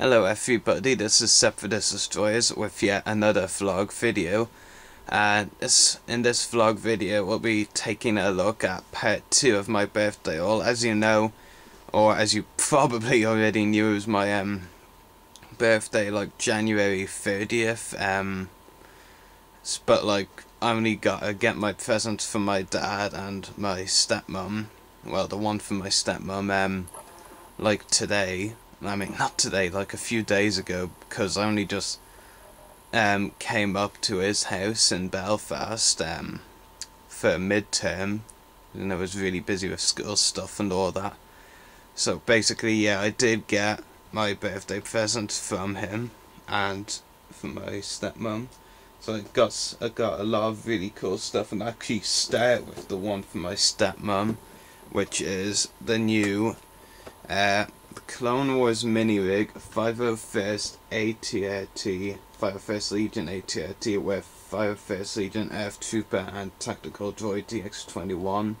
Hello everybody, this is Separatist Destroyers with yet another vlog video. And in this vlog video we'll be taking a look at part 2 of my birthday haul. As you know, or as you probably already knew, it was my birthday like January 30th. But like I only got to get my presents from my dad and my stepmom. Well, the one from my stepmom like today. I mean, not today, like a few days ago, because I only just came up to his house in Belfast for midterm, and I was really busy with school stuff and all that. So basically, yeah, I did get my birthday present from him and from my stepmom. So I got a lot of really cool stuff, and I actually start with the one from my stepmom, which is the new Clone Wars mini rig 501st ATRT, 501st Legion ATRT with 501st Legion Earth Trooper and Tactical Droid DX21.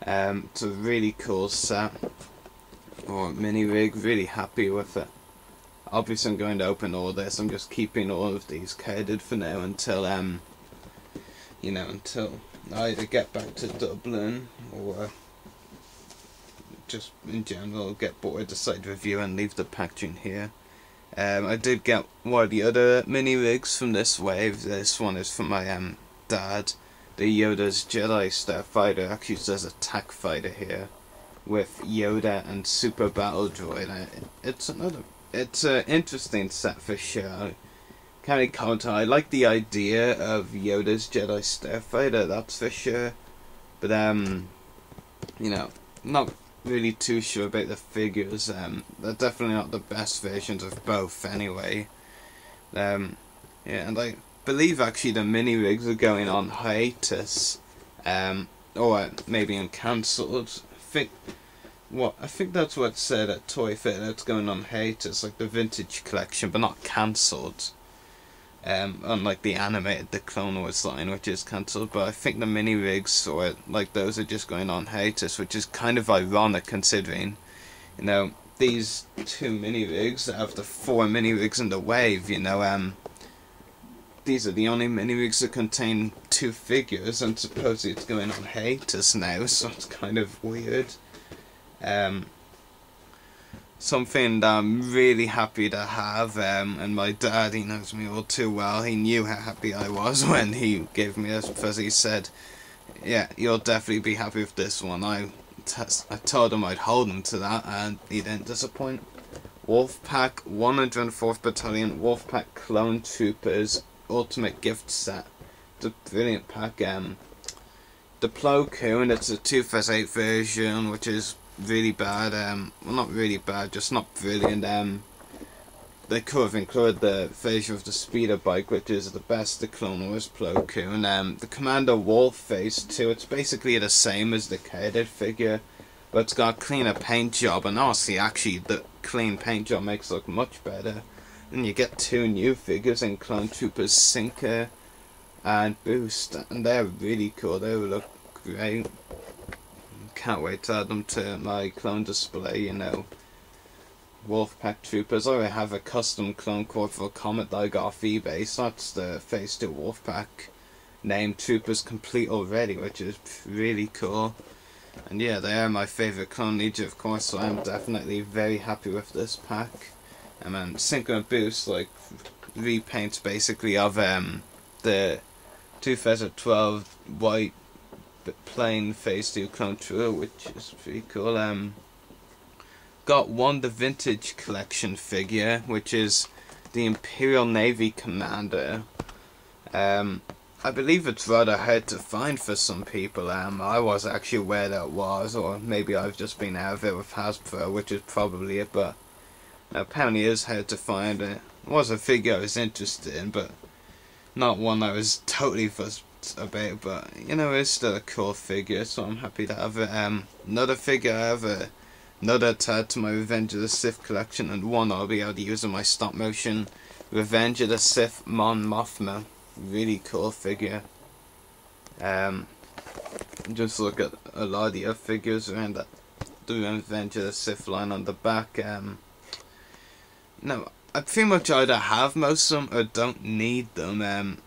It's a really cool set or mini rig, really happy with it. Obviously I'm going to open all this. I'm just keeping all of these carded for now until until I either get back to Dublin or just in general get bored, decide to review and leave the packaging here. I did get one of the other mini rigs from this wave. This one is from my dad. The Yoda's Jedi Starfighter. Actually says attack fighter here with Yoda and Super Battle Droid. It's an interesting set for sure. Can't really comment on. I like the idea of Yoda's Jedi Starfighter, that's for sure. But not really too sure about the figures. They're definitely not the best versions of both anyway. Yeah, and I believe actually the mini rigs are going on hiatus, or maybe cancelled. I think that's what it said at Toy Fair, that it's going on hiatus, like the vintage collection, but not cancelled. Unlike the animated, the Clone Wars line, which is cancelled, but I think the mini rigs or like those are just going on hiatus, which is kind of ironic considering, these two mini rigs have the 4 mini rigs in the wave. These are the only mini rigs that contain 2 figures, and supposedly it's going on hiatus now, so it's kind of weird. Something that I'm really happy to have, and my dad, he knows me all too well. He knew how happy I was when he gave me this, because he said, yeah, you'll definitely be happy with this one. I told him I'd hold him to that, and he didn't disappoint. Wolfpack 104th Battalion Wolfpack Clone Troopers Ultimate Gift Set. It's a brilliant pack. The Plo Koon, it's a 2/8 version, which is really bad. Well, not really bad, just not brilliant. They could have included the version of the speeder bike, which is the best, the Clone Wars Plo Koon. The Commander Wolf Phase 2, it's basically the same as the carded figure, but it's got a cleaner paint job, and honestly, actually, the clean paint job makes it look much better. And you get 2 new figures in Clone Troopers Sinker and Boost, and they're really cool. They look great. Can't wait to add them to my clone display. Wolfpack Troopers. I already have a custom clone Corporal Comet that I got off eBay, so that's the Phase 2 Wolfpack named Troopers complete already, which is really cool. And yeah, they are my favourite clone leader, of course, so I'm definitely very happy with this pack. And then Sinker and Boost, like repaints basically of the 2012 white plain Phase 2 Clone Trooper, which is pretty cool. Got the vintage collection figure, which is the Imperial Navy Commander. I believe it's rather hard to find for some people. I was actually aware that it was, or maybe I've just been out of it with Hasbro, which is probably it, but apparently it is hard to find. It was a figure I was interested in, but not one I was totally fussed about, but it's still a cool figure, so I'm happy to have it. Another figure I have, another to add to my Revenge of the Sith collection, and one I'll be able to use in my stop motion Revenge of the Sith Mon Mothma. Really cool figure. Just look at a lot of the other figures around the Revenge of the Sith line on the back. no, I pretty much either have most of them or don't need them,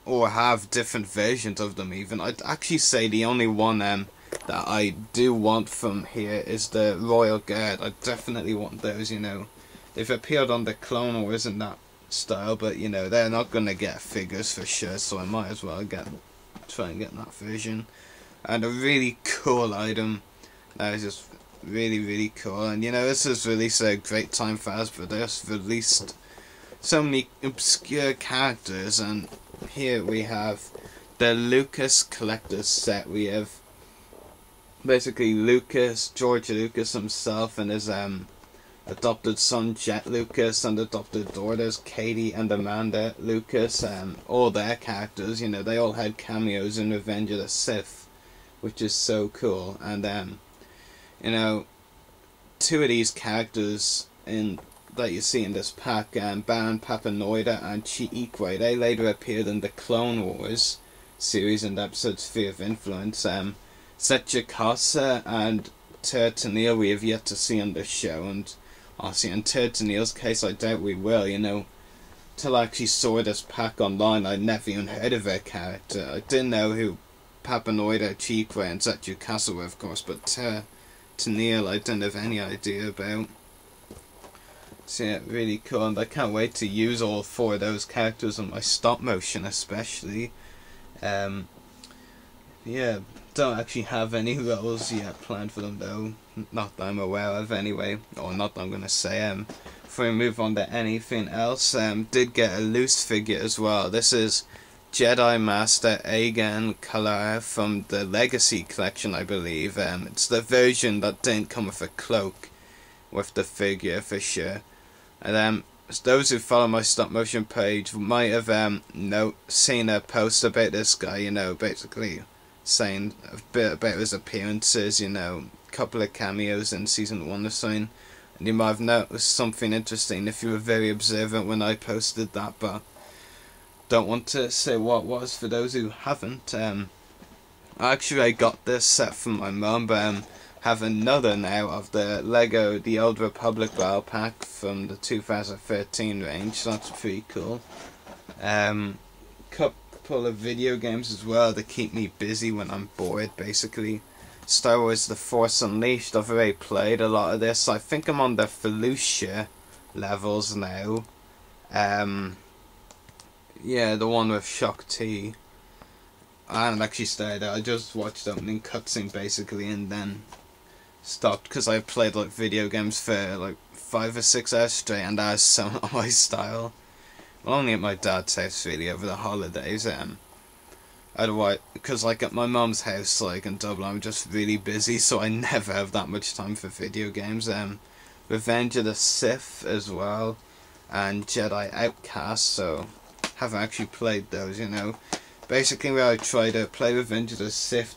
or have different versions of them even. I'd actually say the only one that I do want from here is the Royal Guard. I definitely want those, you know. They've appeared on the Clone Wars in that style, but you know, they're not gonna get figures for sure, so I might as well try and get that version. And a really cool item that is just really cool, and you know, this has released a great time for Hasbro. They've released so many obscure characters, and here we have the Lucas Collector's set. We have basically George Lucas himself, and his adopted son Jet Lucas, and adopted daughters Katie and Amanda Lucas. All their characters, you know, they all had cameos in Revenge of the Sith, which is so cool. And you know, two of these characters that you see in this pack, Baron Papanoida and Chiikwe, they later appeared in the Clone Wars series in the episode Sphere of Influence. Setchikasa and Tertanil we have yet to see on the show, and obviously in Tertanil's case I doubt we will, you know. Till I actually saw this pack online, I'd never even heard of her character. I didn't know who Papanoida, Chiikwe and Setchikasa were, of course, but Tertanil I didn't have any idea about. So yeah, really cool, and I can't wait to use all four of those characters on my stop motion especially. Yeah, don't actually have any roles yet planned for them though, not that I'm aware of anyway, or not that I'm gonna say. Before we move on to anything else, did get a loose figure as well. This is Jedi Master Agan Kalar from the Legacy collection, I believe. It's the version that didn't come with a cloak with the figure for sure. And those who follow my stop motion page might have seen a post about this guy, you know, basically saying a bit about his appearances, you know, a couple of cameos in season 1 or something, and you might have noticed something interesting if you were very observant when I posted that, but don't want to say what it was for those who haven't. Actually I got this set from my mum, but have another now of the Lego The Old Republic Battle Pack from the 2013 range, so that's pretty cool. Couple of video games as well to keep me busy when I'm bored, basically. Star Wars The Force Unleashed, I've already played a lot of this. I think I'm on the Felucia levels now. Yeah, the one with Shock T. I haven't actually started it, I just watched the opening cutscene basically and then stopped, because I played like video games for like 5 or 6 hours straight, and that is so not my style. Well, only at my dad's house really over the holidays. Otherwise, because like at my mum's house, like in Dublin, I'm just really busy, so I never have that much time for video games. Revenge of the Sith as well, and Jedi Outcast. So haven't actually played those, you know. Basically, when I tried to play Revenge of the Sith,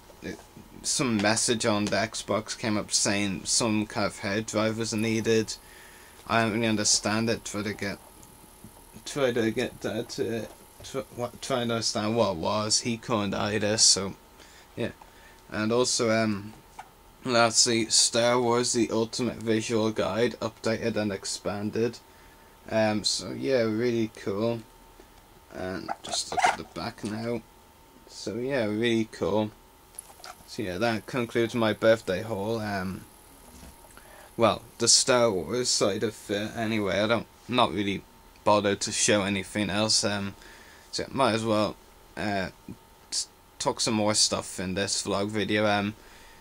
some message on the Xbox came up saying some kind of hard drivers are needed. I don't really understand it. Try to understand what it was. He couldn't either, so yeah. And also lastly, Star Wars The Ultimate Visual Guide, updated and expanded. So yeah, really cool. And just look at the back now. So yeah, really cool. So yeah, that concludes my birthday haul. Well, the Star Wars side of it anyway. Not really bothered to show anything else. So might as well talk some more stuff in this vlog video.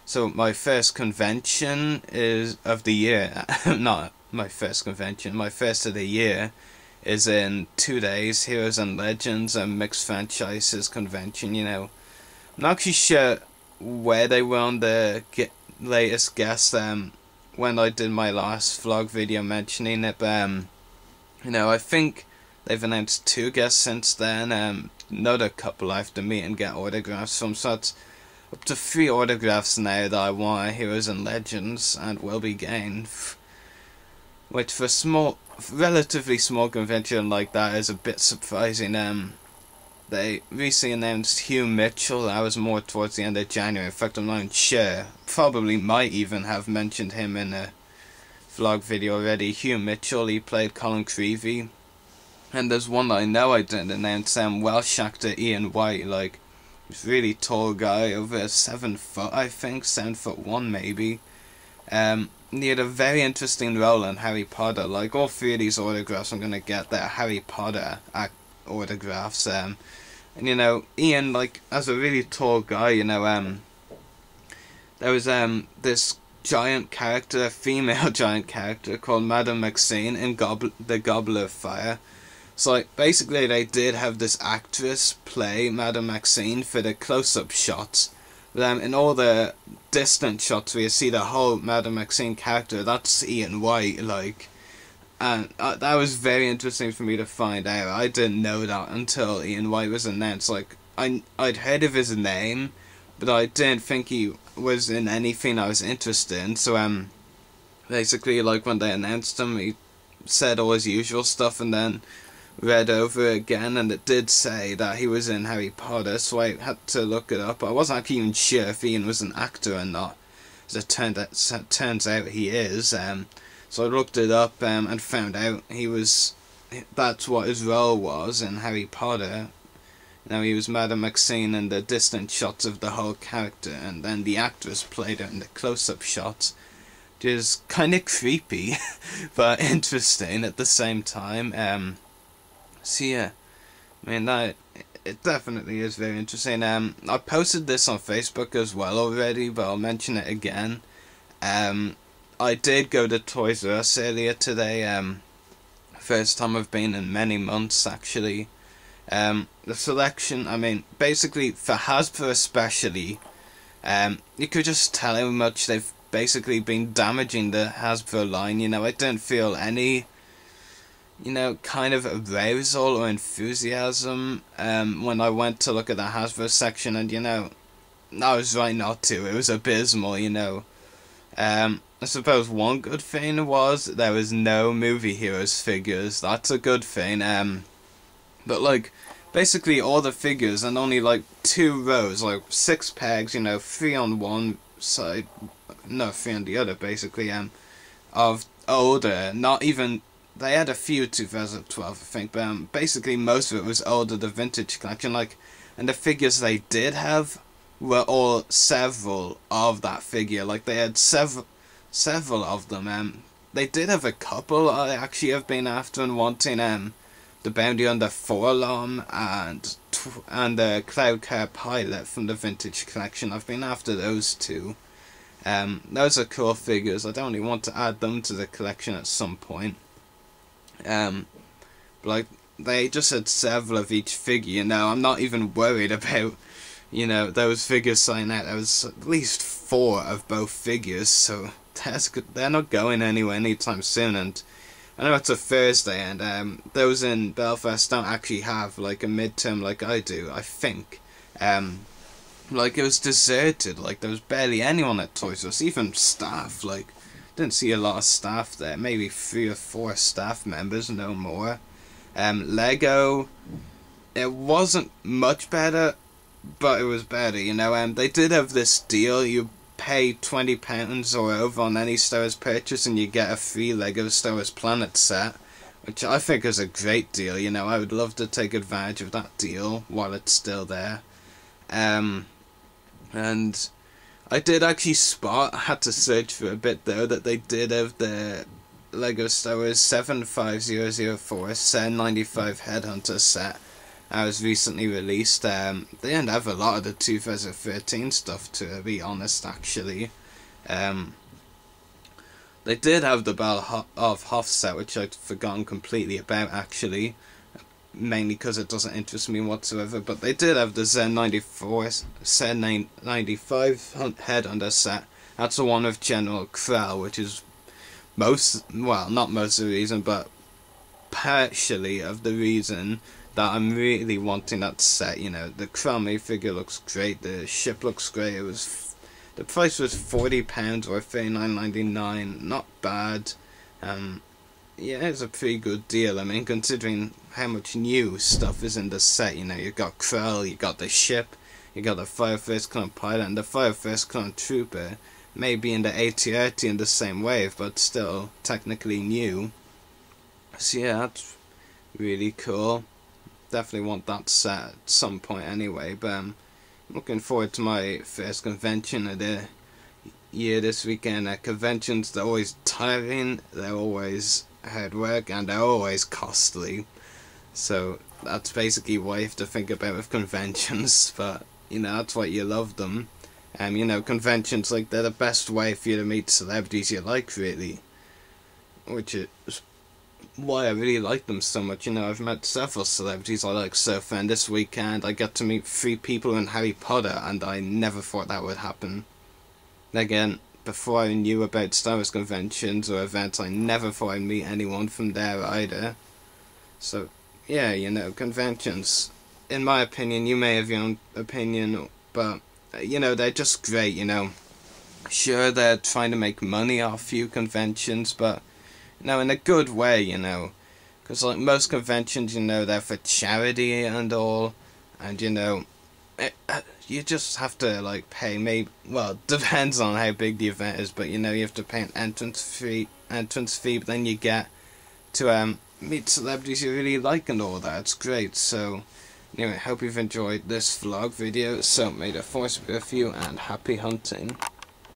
So my first convention is of the year. Not my first convention. My first of the year is in 2 days. Heroes and Legends and Mixed Franchises convention. You know, I'm not actually sure where they were on the latest guests. When I did my last vlog video mentioning it, but you know, I think they've announced 2 guests since then. Another couple I have to meet and get autographs from, so it's up to 3 autographs now that I want at Heroes and Legends and will be getting, which for a relatively small convention like that is a bit surprising. They recently announced Hugh Mitchell. That was more towards the end of January. In fact, I'm not sure. Probably might even have mentioned him in a vlog video already. Hugh Mitchell, he played Colin Creevy. And there's one that I know I didn't announce, Welsh actor Ian White, like, this really tall guy, over 7 foot, I think, 7'1" maybe. He had a very interesting role in Harry Potter. Like, all 3 of these autographs I'm gonna get, they're Harry Potter autographs. And you know, Ian, like, as a really tall guy, you know, there was this giant character, female giant character called Madame Maxine in the Goblet of Fire. So, like, basically they did have this actress play Madame Maxine for the close-up shots. But in all the distant shots where you see the whole Madame Maxine character, that's Ian White, like. And that was very interesting for me to find out. I didn't know that until Ian White was announced. Like, I'd heard of his name, but I didn't think he was in anything I was interested in. So, basically, like, when they announced him, he said all his usual stuff and then read over again, and it did say that he was in Harry Potter, so I had to look it up. I wasn't actually even sure if Ian was an actor or not, as it turns out he is. So I looked it up and found out that's what his role was in Harry Potter. Now, he was Madame Maxine in the distant shots of the whole character, and then the actress played her in the close-up shots, which is kind of creepy, but interesting at the same time. So yeah, I mean, it definitely is very interesting. I posted this on Facebook as well already, but I'll mention it again. I did go to Toys R Us earlier today. First time I've been in many months, actually. The selection, I mean, basically for Hasbro especially, you could just tell how much they've basically been damaging the Hasbro line. You know, I don't feel any, you know, kind of arousal or enthusiasm when I went to look at the Hasbro section, and, you know, I was right not to. It was abysmal, you know. I suppose one good thing was there was no Movie Heroes figures. That's a good thing. But, like, basically all the figures and only, like, 2 rows, like 6 pegs, you know, 3 on one side, no, 3 on the other, basically, of older, not even. They had a few 2012, I think, but basically most of it was older, the vintage collection, like, and the figures they did have were all several of that figure, like, they had several of them. They did have a couple I actually have been after and wanting, the Bounty on the Forlom and the Cloud Car Pilot from the vintage collection. I've been after those 2. Those are cool figures. I definitely want to add them to the collection at some point. Like, they just had several of each figure, you know. I'm not even worried about, you know, those figures selling out. There was at least 4 of both figures, so they're not going anywhere anytime soon. And I know it's a Thursday, and those in Belfast don't actually have, like, a midterm like I do, I think. Like, it was deserted. Like, there was barely anyone at Toys R Us, even staff, like, didn't see a lot of staff there, maybe 3 or 4 staff members, no more. Lego, it wasn't much better, but it was better, you know. They did have this deal, you pay £20 or over on any Star Wars purchase and you get a free Lego Star Wars Planet set, which I think is a great deal, you know. I would love to take advantage of that deal while it's still there. And I did actually spot, I had to search for a bit though, that they did have the Lego Star Wars 75004 Sen 95 Headhunter set. I was recently released. They didn't have a lot of the 2013 stuff, to be honest, actually. They did have the Battle of Hoth set, which I'd forgotten completely about, actually. Mainly because it doesn't interest me whatsoever, but they did have the Zen 95 Headhunter set. That's the one with General Krell, which is not most of the reason, but partially of the reason that I'm really wanting that set. You know, the Krell figure looks great, the ship looks great. The price was £40 or $39.99, not bad. Yeah, it's a pretty good deal. I mean, considering how much new stuff is in the set, you know, you got Krell, you got the ship, you got the Fire First Clone Pilot, and the Fire First Clone Trooper. maybe in the AT-AT in the same wave, but still technically new. So yeah, that's really cool. Definitely want that set at some point anyway, but I'm looking forward to my first convention of the year this weekend. Conventions, they're always tiring, they're always hard work, and they're always costly. So that's basically what you have to think about with conventions, but you know, that's why you love them. You know, conventions, like, they're the best way for you to meet celebrities you like, really. Which is why I really like them so much. You know, I've met several celebrities I like so far, and this weekend I got to meet 3 people in Harry Potter, and I never thought that would happen. Again, before I knew about Star Wars conventions or events, I never thought I'd meet anyone from there either. So, yeah, you know, conventions, in my opinion, you may have your own opinion, but, you know, they're just great, you know. Sure, they're trying to make money off you conventions, but, you know, in a good way, you know. Because, like, most conventions, you know, they're for charity and all, and, you know, you just have to, like, pay, maybe, well, depends on how big the event is, but, you know, you have to pay an entrance fee, but then you get to, meet celebrities you really like and all that. It's great. So anyway, hope you've enjoyed this vlog video. So may the force be with you, and happy hunting.